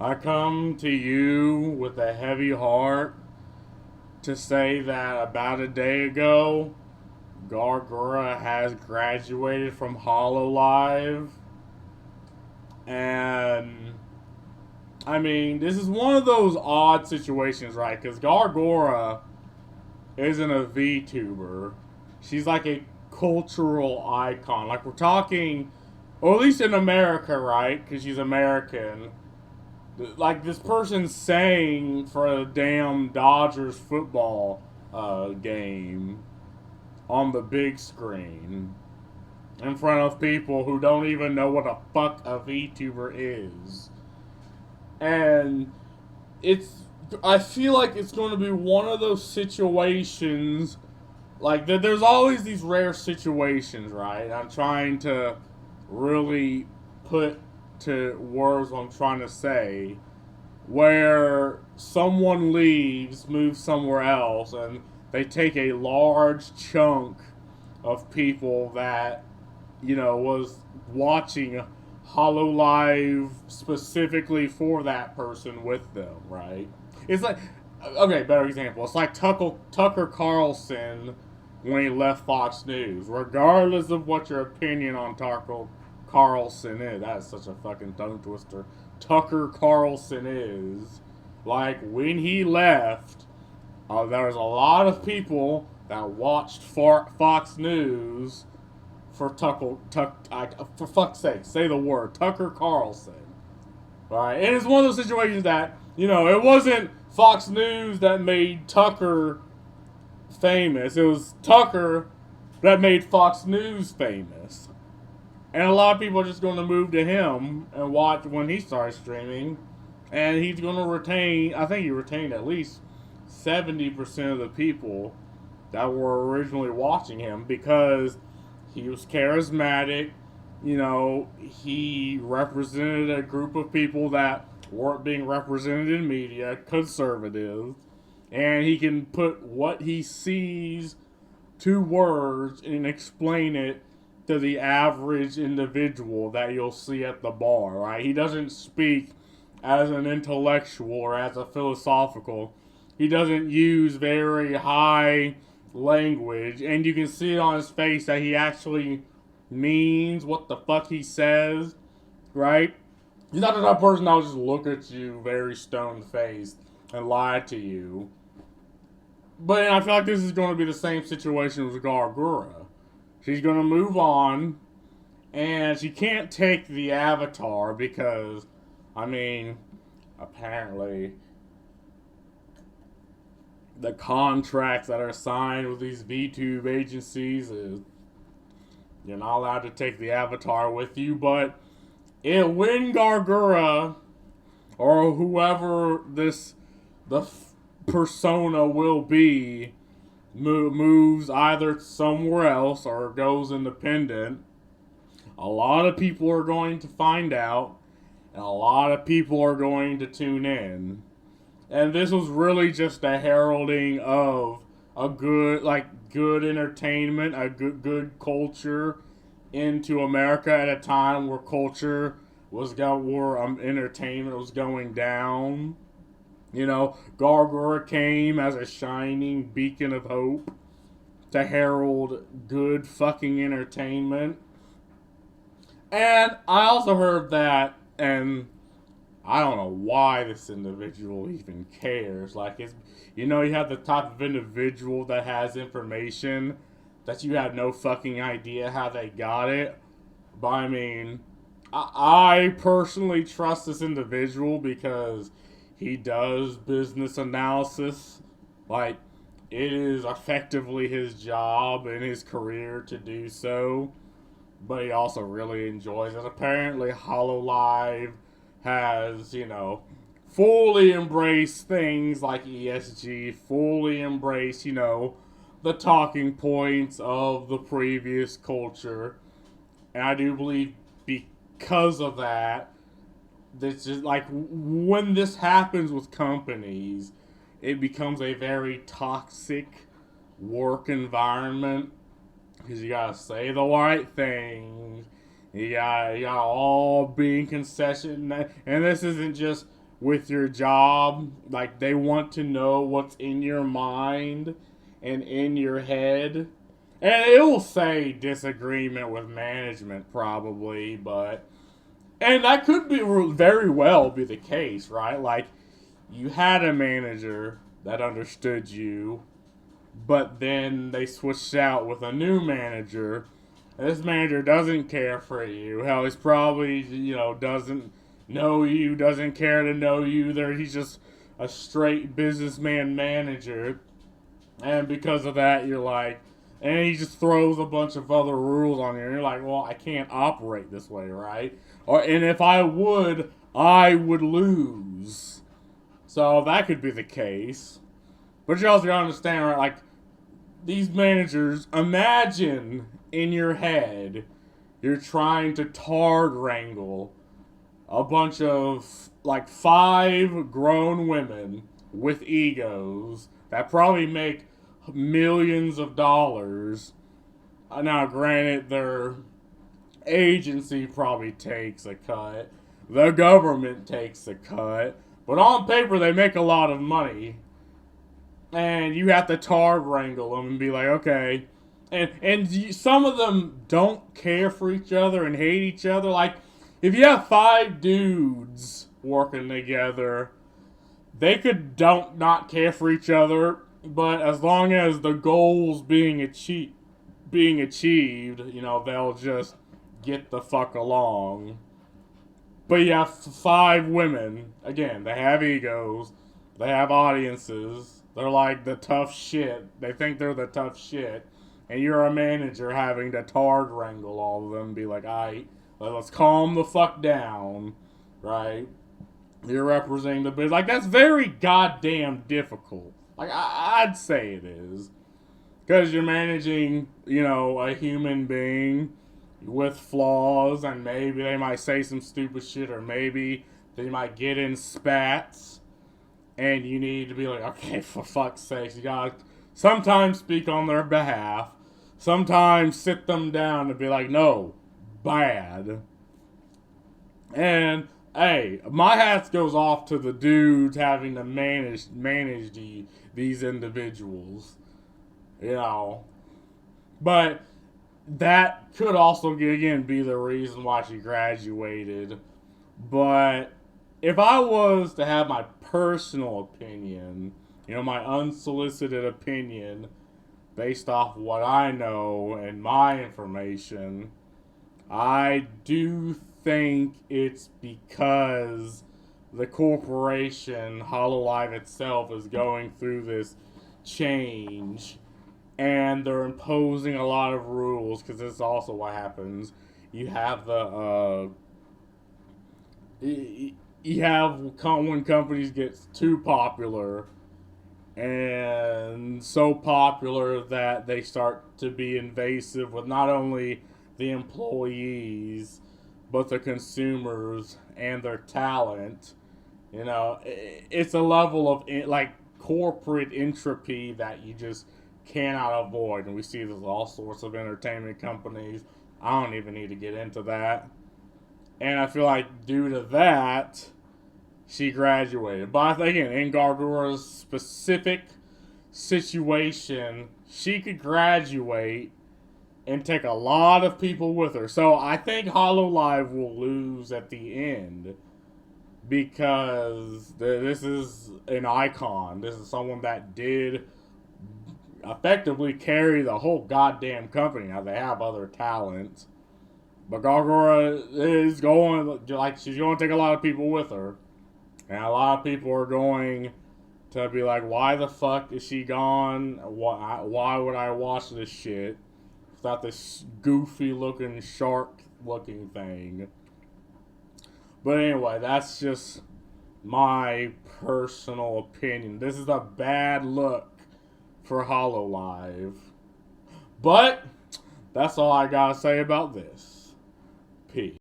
I come to you with a heavy heart to say that about a day ago, Gawr has graduated from Hololive, and I mean, this is one of those odd situations, right? Because Gawr isn't a VTuber. She's like a cultural icon. Like, we're talking, or at least in America, right? Because she's American. Like, this person sang for a damn Dodgers football game on the big screen in front of people who don't even know what the fuck a VTuber is. And it's I feel like it's going to be one of those situations like there's always these rare situations, right? I'm trying to really put to words what I'm trying to say, where someone leaves, moves somewhere else, and they take a large chunk of people that was watching Hollow Live specifically for that person with them, right? It's like, okay, better example. It's like Tucker Carlson when he left Fox News. Regardless of what your opinion on Tucker Carlson is, that's such a fucking tongue twister. Tucker Carlson is like when he left. There was a lot of people that watched Fox News for for fuck's sake, say the word Tucker Carlson. Right, and it's one of those situations that it wasn't Fox News that made Tucker famous. It was Tucker that made Fox News famous, and a lot of people are just going to move to him and watch when he starts streaming, and he's going to retain. I think he retained at least 70% of the people that were originally watching him because he was charismatic. He represented a group of people that weren't being represented in media, conservatives, and he can put what he sees to words and explain it to the average individual that you'll see at the bar, right? He doesn't speak as an intellectual or as a philosophical. He doesn't use very high language, and you can see it on his face that he actually means what the fuck he says, right? He's not the type of person that'll just look at you very stone faced and lie to you. But I feel like this is going to be the same situation with Gura. She's going to move on, and she can't take the avatar because, I mean, apparently the contracts that are signed with these VTube agencies is you're not allowed to take the avatar with you, but when Gura or whoever the persona will be moves either somewhere else or goes independent, a lot of people are going to find out, and a lot of people are going to tune in. And this was really just a heralding of a good entertainment, a good culture into America at a time where entertainment was going down. Gawr came as a shining beacon of hope to herald good fucking entertainment. And I also heard that, and I don't know why this individual even cares. Like, you have the type of individual that has information that you have no fucking idea how they got it. But I mean, I personally trust this individual because he does business analysis. Like, it is effectively his job and his career to do so. But he also really enjoys it. Apparently, Hololive has, fully embraced things like ESG, fully embraced, the talking points of the previous culture. And I do believe because of that, this is like when this happens with companies, it becomes a very toxic work environment because you gotta say the right things. You gotta all be in concession, and this isn't just with your job. Like, they want to know what's in your mind and in your head. And it will say disagreement with management, probably, but. And that could be very well be the case, right? Like, you had a manager that understood you, but then they switched out with a new manager. And this manager doesn't care for you. Hell, he's probably, doesn't know you, doesn't care to know you. He's just a straight businessman manager. And because of that, you're like, and he just throws a bunch of other rules on you. And you're like, well, I can't operate this way, right? And if I would lose. So that could be the case. But you also gotta understand, right? Like, these managers, imagine in your head, you're trying to tard wrangle a bunch of, like, 5 grown women with egos that probably make millions of dollars. Now, granted, their agency probably takes a cut. The government takes a cut. But on paper, they make a lot of money. And you have to tard wrangle them and be like, okay. And some of them don't care for each other and hate each other. Like, if you have 5 dudes working together, they could don't not care for each other. But as long as the goals being achieved, they'll just get the fuck along. But you have 5 women. Again, they have egos. They have audiences. They're like the tough shit. They think they're the tough shit. And you're a manager having to tard wrangle all of them and be like, alright, let's calm the fuck down. Right? You're representing the business. Like, that's very goddamn difficult. Like, I'd say it is. Because you're managing, a human being with flaws, and maybe they might say some stupid shit, or maybe they might get in spats, and you need to be like, okay, for fuck's sake, you gotta sometimes speak on their behalf, sometimes sit them down and be like, no, bad. And hey, my hat goes off to the dudes having to manage these individuals, but that could also, again, be the reason why she graduated. But if I was to have my personal opinion, my unsolicited opinion, based off what I know and my information, I do think it's because the corporation, Hololive itself, is going through this change. And they're imposing a lot of rules, because this is also what happens. You have when companies get too popular, and so popular that they start to be invasive with not only the employees, but the consumers and their talent. It's a level of, like, corporate entropy that you just cannot avoid, and we see this with all sorts of entertainment companies. I don't even need to get into that. And I feel like due to that, she graduated. But I think, again, in Gura's specific situation, she could graduate and take a lot of people with her. So I think Hololive will lose at the end, because this is an icon. This is someone that did effectively carry the whole goddamn company. Now, they have other talent, but Gawr is going, like, she's going to take a lot of people with her, and a lot of people are going to be like, why the fuck is she gone? Why would I watch this shit without this goofy looking shark looking thing? But anyway, that's just my personal opinion. This is a bad look for Hololive. But that's all I gotta say about this. Peace.